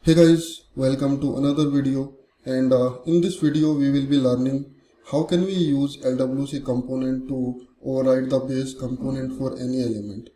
Hey guys, welcome to another video, and in this video we will be learning how can we use LWC component to override the base component for any element.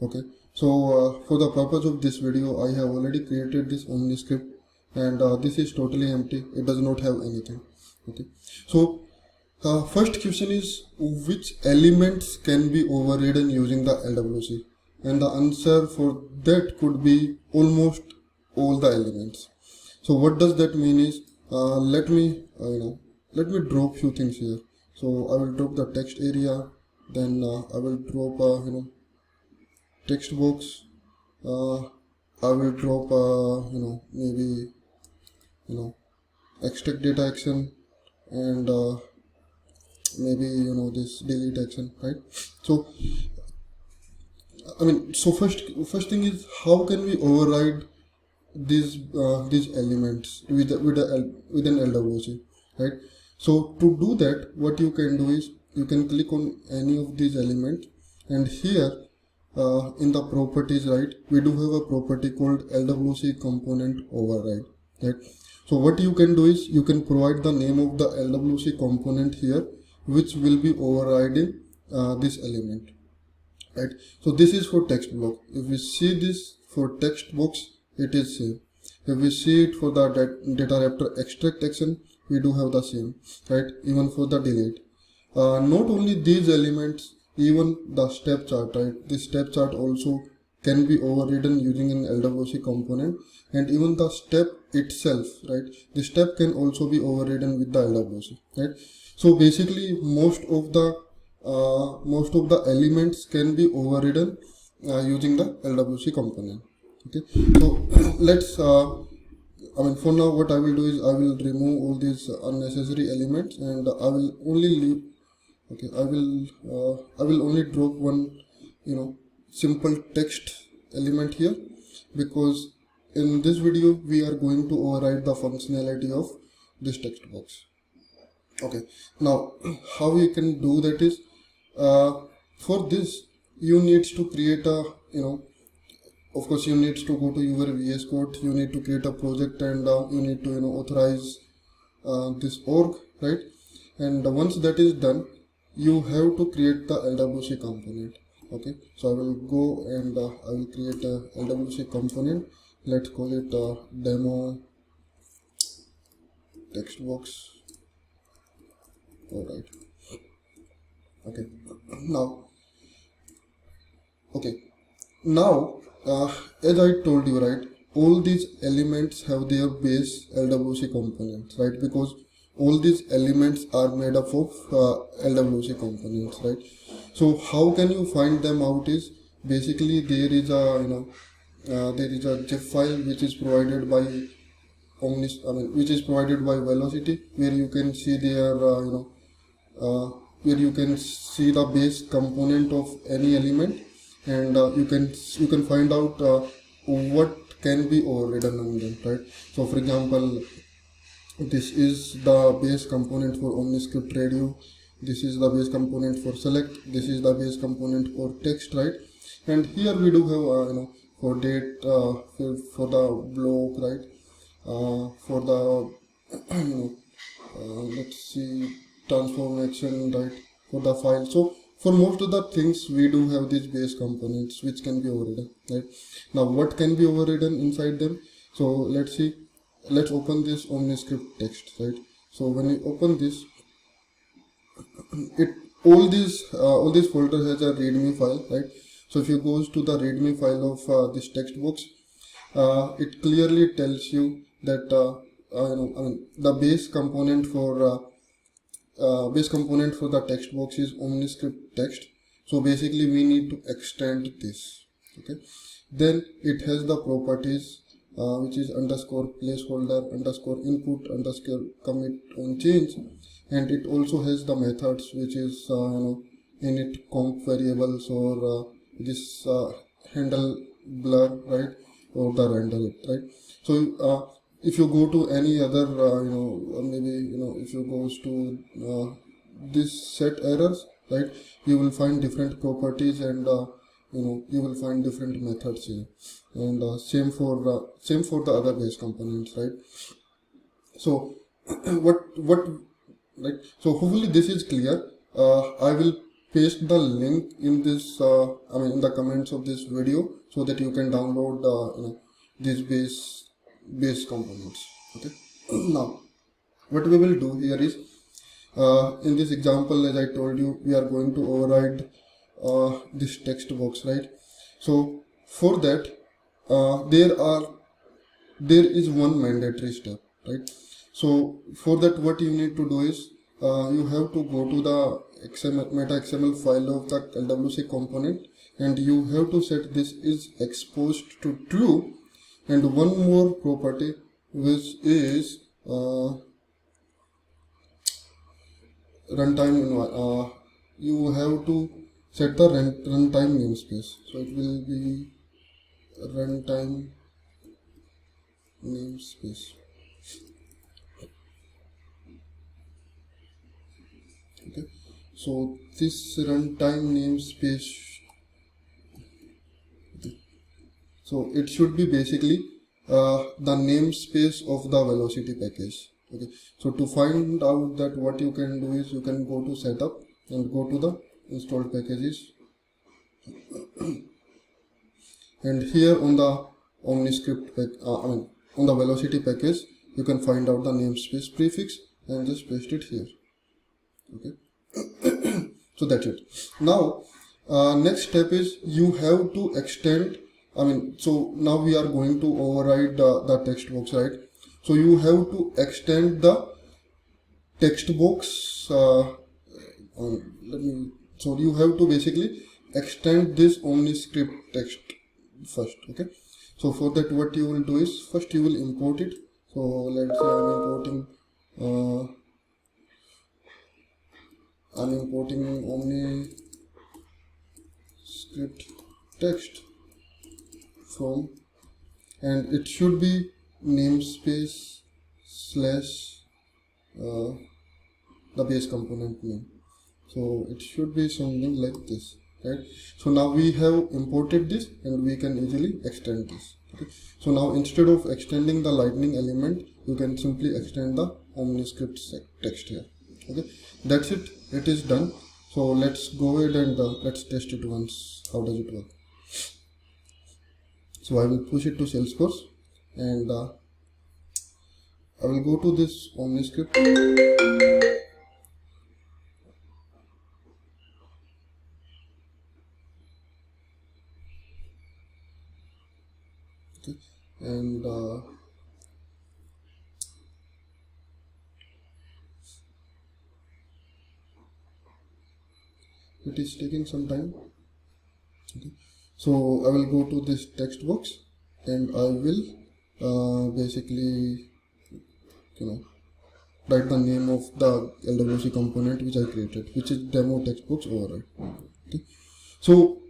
Okay, so for the purpose of this video I have already created this OmniScript, and this is totally empty, it does not have anything. Okay, so first question is which elements can be overridden using the LWC, and the answer for that could be almost all the elements. So what does that mean is let me drop few things here. So I will drop the text area, then I will drop text box, uh, I will drop maybe extract data action, and maybe this delete action, right? So first thing is how can we override these elements with an LWC, right? So to do that, what you can do is you can click on any of these elements, and here in the properties, right, we do have a property called LWC component override, right? So what you can do is you can provide the name of the LWC component here, which will be overriding this element, right? So this is for text block. If we see this for text box, it is same. If we see it for the data raptor extract action, we do have the same, right? Even for the delete. Not only these elements, even the step chart, right? This step chart also can be overridden using an LWC component, and even the step itself, right? The step can also be overridden with the LWC, right? So basically most of the elements can be overridden using the LWC component. Okay, so let's for now what I will do is I will remove all these unnecessary elements, and I will only leave. Okay, I will only drop one simple text element here, because in this video we are going to override the functionality of this text box. Okay, now how you can do that is for this you need to create a of course you need to go to your VS Code, you need to create a project, and you need to authorize this org, right? And once that is done, you have to create the LWC component. Okay, so I will go and I will create a LWC component. Let's call it demo text box. All right. Okay, now as I told you, right, all these elements have their base LWC components, right? Because all these elements are made up of LWC components, right? So how can you find them out is basically there is a zip file which is provided by which is provided by Velocity, where you can see their where you can see the base component of any element, and you can find out what can be overridden on them, right? So for example, this is the base component for OmniScript radio, this is the base component for select, this is the base component for text, right? And here we do have for date, for the block, right? For the let's see, transform action, right, for the file. So for most of the things we do have these base components which can be overridden, right? Now what can be overridden inside them? So let's see, let's open this OmniScript text, right? So when you open this, all these folder has a readme file, right? So if you goes to the readme file of this text box, it clearly tells you that the base component for the text box is OmniScript text. So basically we need to extend this. Okay, then it has the properties which is underscore placeholder underscore input underscore commit on change, and it also has the methods which is init conf variables, or this handle blur, right, or the render it, right? So if you go to any other if you goes to this set errors, right, you will find different properties, and you will find different methods here, and same for the other base components, right? So what right, so hopefully this is clear. I will paste the link in this in the comments of this video, so that you can download these base components. Okay. Now what we will do here is, in this example, as I told you, we are going to override this text box, right? So for that, there is one mandatory step, right? So for that, what you need to do is, you have to go to the meta XML file of the LWC component, and you have to set this is exposed to true, and one more property, which is runtime. You have to set the runtime namespace, so it will be runtime namespace. Okay, so this runtime namespace, so it should be basically the namespace of the velocity package. Okay, so to find out that, what you can do is, you can go to setup and go to the installed packages, and here on the OmniScript on the velocity package, you can find out the namespace prefix and just paste it here. Okay. So that's it. Now next step is, you have to extend, so now we are going to override the text box, right? So you have to extend the text box, so you have to basically extend this OmniScript text first. Okay, so for that, what you will do is, first you will import it. So let's say I'm importing OmniScript text from, and it should be namespace slash the base component name. So it should be something like this, right? So now we have imported this, and we can easily extend this. Okay, so now instead of extending the lightning element, you can simply extend the OmniScript text here. Okay, that's it. It is done. So let's go ahead and let's test it once. How does it work? So I will push it to Salesforce, and I will go to this OmniScript. Okay, and it is taking some time. Okay, so I will go to this text box, and I will basically write the name of the LWC component which I created, which is demo textbooks override. Okay, so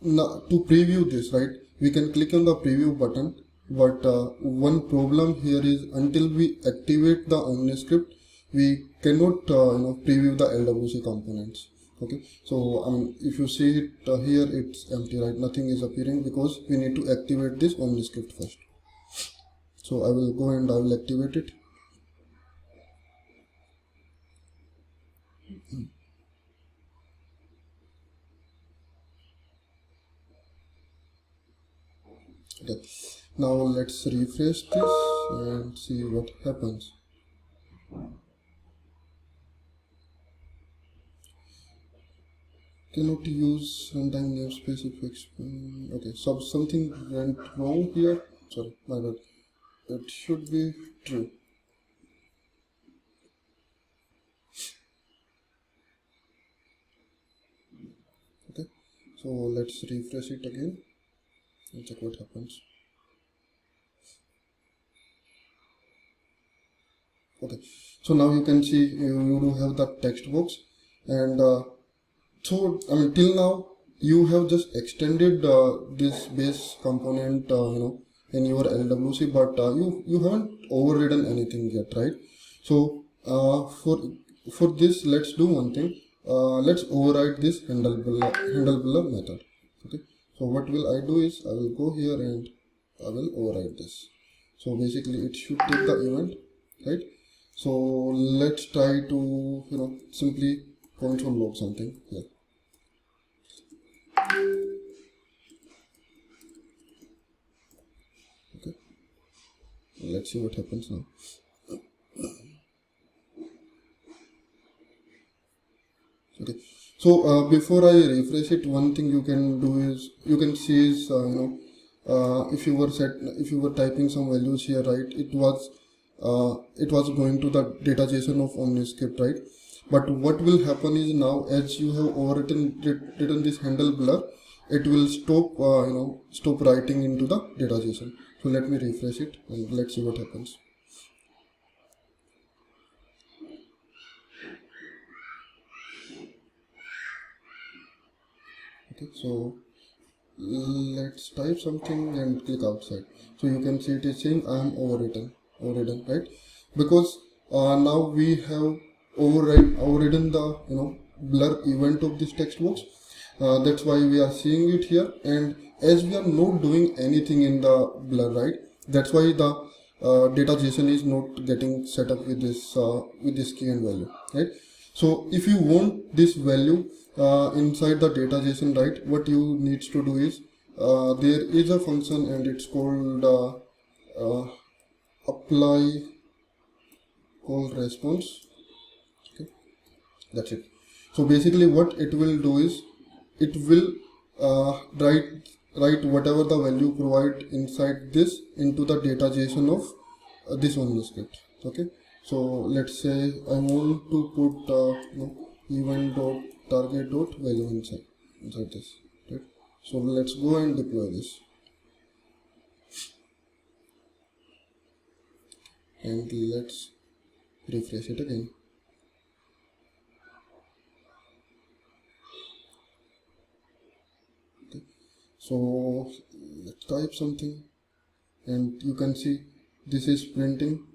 now to preview this, right, we can click on the preview button, but one problem here is, until we activate the OmniScript, we cannot preview the LWC components. Okay, so if you see it here, it's empty, right? Nothing is appearing, because we need to activate this OmniScript first. So I will go and I will activate it. Okay, now let's refresh this and see what happens. Cannot use runtime namespace if okay, so something went wrong here. Sorry, my bad. It should be true. Okay, so let's refresh it again and check what happens. Okay, so now you can see you do have the text box, and so till now you have just extended this base component in your LWC, but you haven't overridden anything yet, right? So for this, let's do one thing. Let's override this handle builder method. Okay, so what will I do is I will go here and I will override this. So basically it should take the event, right? So let's try to simply console log something here. Okay, let's see what happens now. Okay, so before I refresh it, one thing you can do is you can see is if you were typing some values here, right, it was going to the data JSON of OmniScript, right? But what will happen is now, as you have written this handle blur, it will stop stop writing into the data JSON. So let me refresh it and let's see what happens. Okay, so let's type something and click outside. So you can see it is saying I am overridden, right? Because now we have overridden the blur event of this text box. That's why we are seeing it here. And as we are not doing anything in the blur, right? That's why the data JSON is not getting set up with this key and value, right? So if you want this value inside the data JSON, right, what you need to do is there is a function and it's called apply call response. Okay, that's it. So basically what it will do is it will write whatever the value provide inside this into the data JSON of this OmniScript. Okay, so let's say I want to put event dot target dot value inside this, right? So let's go and deploy this and let's refresh it again. Okay, so let's type something and you can see this is printing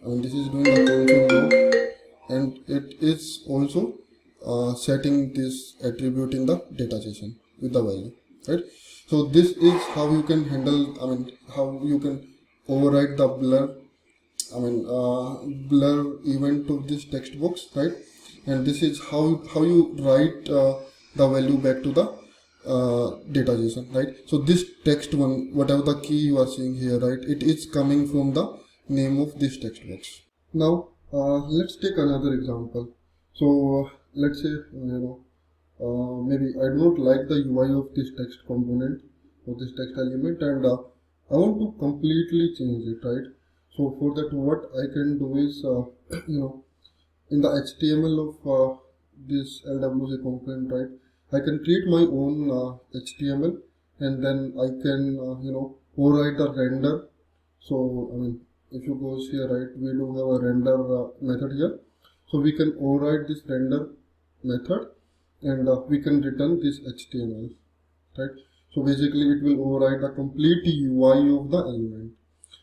and this is doing the console log, and it is also setting this attribute in the data JSON with the value, right? So this is how you can handle, how you can override the blur event of this text box, right? And this is how you write the value back to the data JSON, right? So this text one, whatever the key you are seeing here, right, it is coming from the name of this text box. Now let's take another example. So let's say maybe I do not like the UI of this text component or this text element, and I want to completely change it, right? So for that, what I can do is in the HTML of this LWC component, right, I can create my own HTML, and then I can override the render. So if you go here, right, we do have a render method here, so we can override this render method and we can return this HTML, right? So basically it will override the complete UI of the element.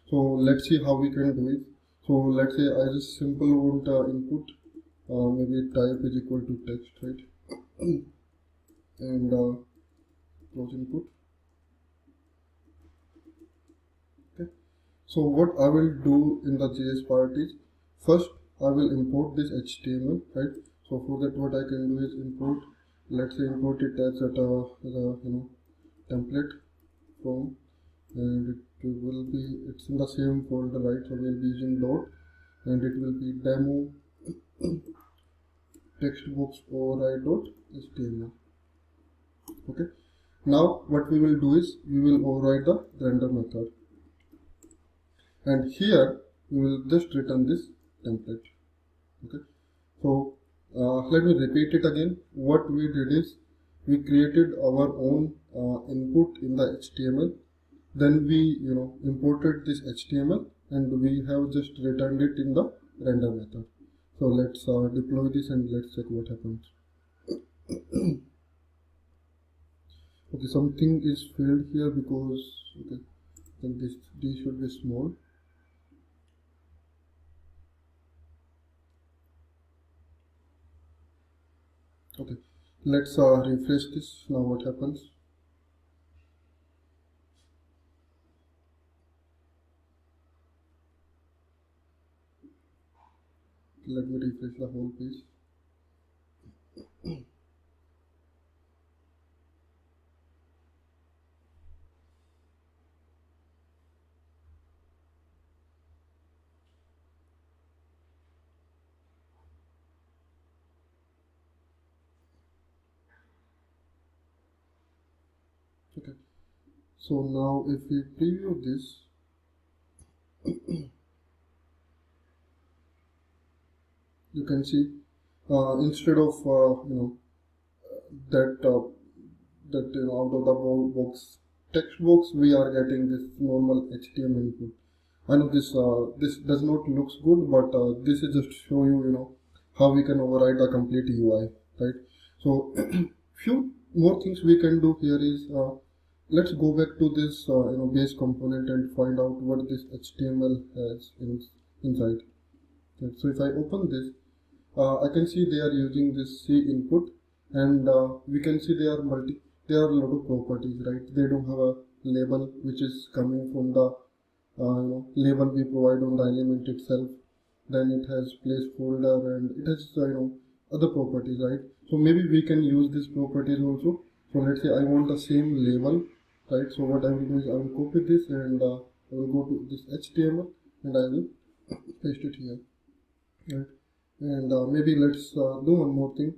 So let's see how we can do it. So let's say I just simple want input, maybe type is equal to text, right? And close input. Okay, so what I will do in the JS part is, first I will import this HTML, right? So for that, what I can do is import, let's say import it as a template from, and it will be, it's in the same folder, right? So we'll be using dot, and it will be demo textbox override dot HTML. Okay, now what we will do is we will override the render method, and here we will just return this template. Okay, so let me repeat it again. What we did is we created our own input in the HTML, then we imported this HTML, and we have just returned it in the render method. So let's deploy this and let's check what happens. Okay, something is failed here because okay, I think this D should be small. Okay, let's refresh this. Now what happens? let me refresh the whole page. Okay, so now if we preview this, you can see instead of that out of the box text box, we are getting this normal HTML input. I know this does not looks good, but this is just to show you how we can override the complete UI, right? So few more things we can do here is let's go back to this base component and find out what this HTML has inside. Right? So if I open this, I can see they are using this C input, and we can see there are a lot of properties, right? They do have a label which is coming from the label we provide on the element itself. Then it has placeholder, and it has other properties, right? So maybe we can use these properties also. So let's say I want the same label, right? So what I will do is I will copy this, and I will go to this HTML and I will paste it here, right? And maybe let's do one more thing.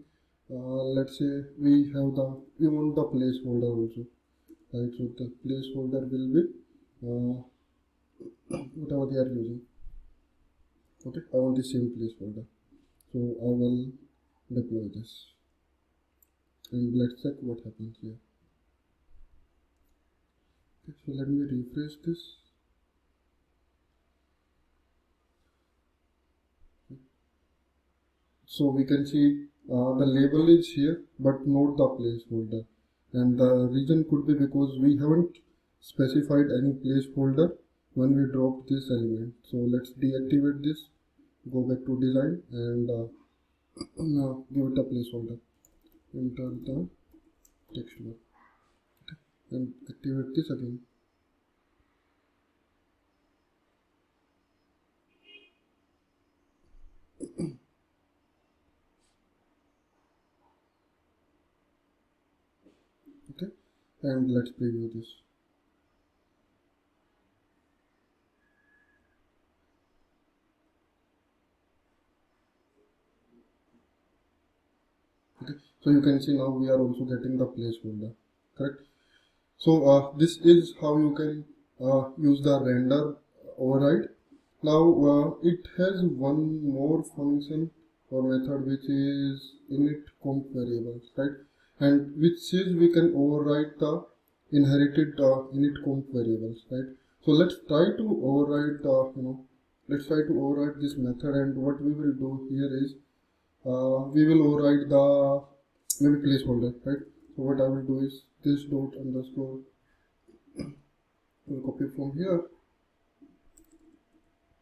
Let's say we want the placeholder also, right? So the placeholder will be whatever they are using. Okay, I want the same placeholder, so I will deploy this, and let's check what happens here. Okay, so let me refresh this. So we can see the label is here, but not the placeholder, and the reason could be because we haven't specified any placeholder when we dropped this element. So let's deactivate this, go back to design, and now give it a placeholder. Enter the text bar, okay, and activate this again. Okay, and let's preview this. Okay, so you can see now we are also getting the placeholder, correct? So this is how you can use the render override. Now it has one more function or method, which is init comp variables, right? And which says we can override the inherited init comp variables, right? So let's try to override this method, and what we will do here is we will override the maybe placeholder, right? So what I will do is this dot underscore, will copy from here,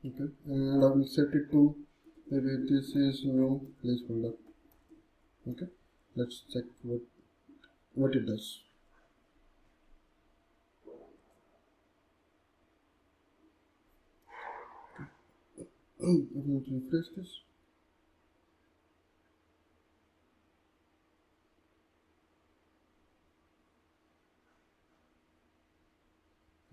okay, and I will set it to maybe this is new placeholder. Okay, let's check what it does. I will refresh this.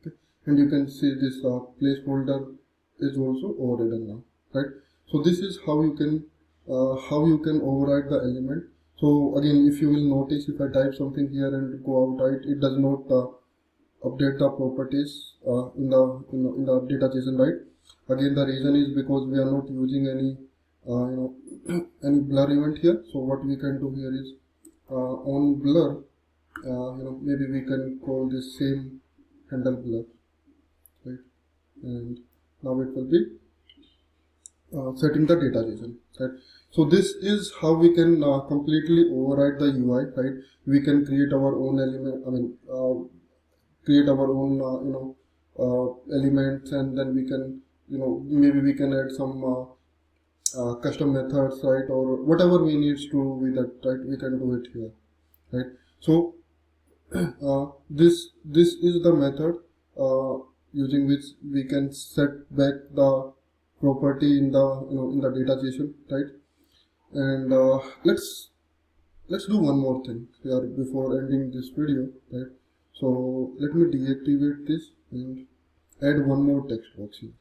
Okay, and you can see this placeholder is also overridden now, right? So this is how you can override the element. So again, if you will notice, if I type something here and go out, right, it does not update the properties in the data JSON, right? Again, the reason is because we are not using any any blur event here. So what we can do here is on blur, maybe we can call this same handle blur, right? And now it will be setting the data JSON, right? So this is how we can completely override the UI, right? We can create our own element, create our own elements, and then we can maybe we can add some custom methods, right? Or whatever we need to do with that, right? We can do it here, right? So this is the method using which we can set back the property in the in the data JSON, right? And let's do one more thing here before ending this video, right? So let me deactivate this and add one more text box here.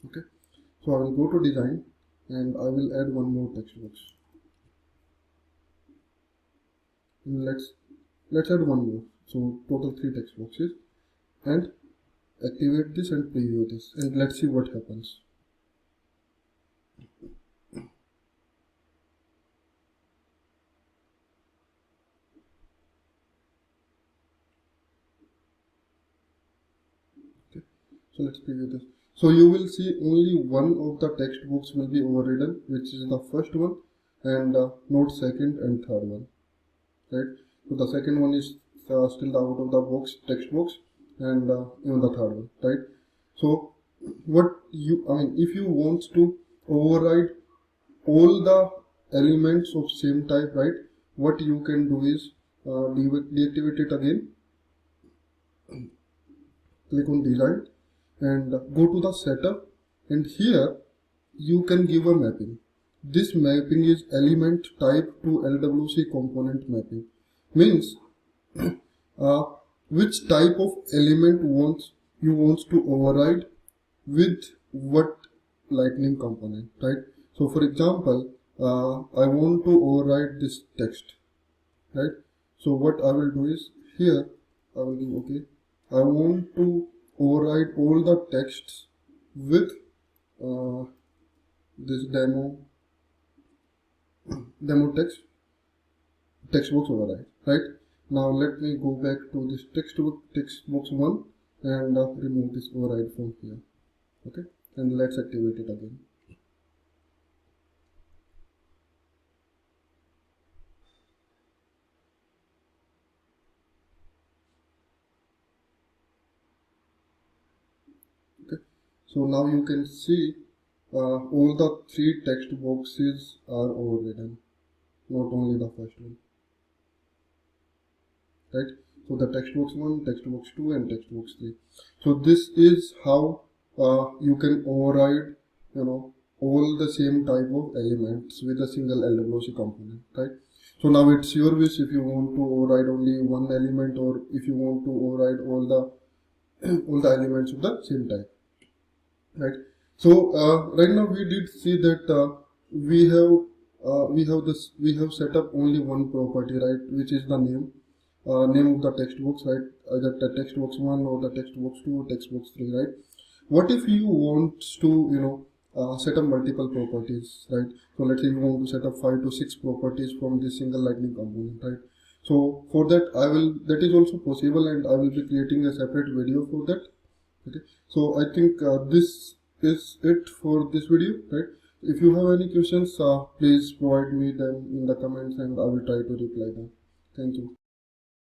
Okay, so I will go to design and I will add one more text box. And let's add one more. So total 3 text boxes, and activate this and preview this, and let's see what happens. Okay, so let's preview this. So you will see only one of the text box will be overridden, which is the first one, and not second and third one, right? So the second one is still the out of the box text box, and even the third one, right? So what if you want to override all the elements of same type, right? What you can do is deactivate it again, click on design and go to the setup, and here you can give a mapping. This mapping is element type to LWC component mapping. Means which type of element you want to override with what lightning component, right? So for example, I want to override this text, right? So what I will do is here I will give okay. I want to override all the texts with this demo text box override, right? Now let me go back to this text box 1 and remove this override from here. Okay, and let's activate it again. Okay, so now you can see all the 3 text boxes are overridden, not only the first one, right? So the text box 1, text box 2 and text box 3. So this is how you can override all the same type of elements with a single LWC component, right? So now it's your wish if you want to override only one element, or if you want to override all the elements of the same type, right? So right now we did see that we have set up only one property, right, which is the name of the text box, right? Either the text box 1 or the text box 2 or text box 3, right? What if you want to set up multiple properties, right? So let's say you want to set up 5 to 6 properties from this single lightning component, right? So for that that is also possible, and I will be creating a separate video for that. Okay, so I think this is it for this video, right? If you have any questions, please provide me them in the comments and I will try to reply them. Thank you.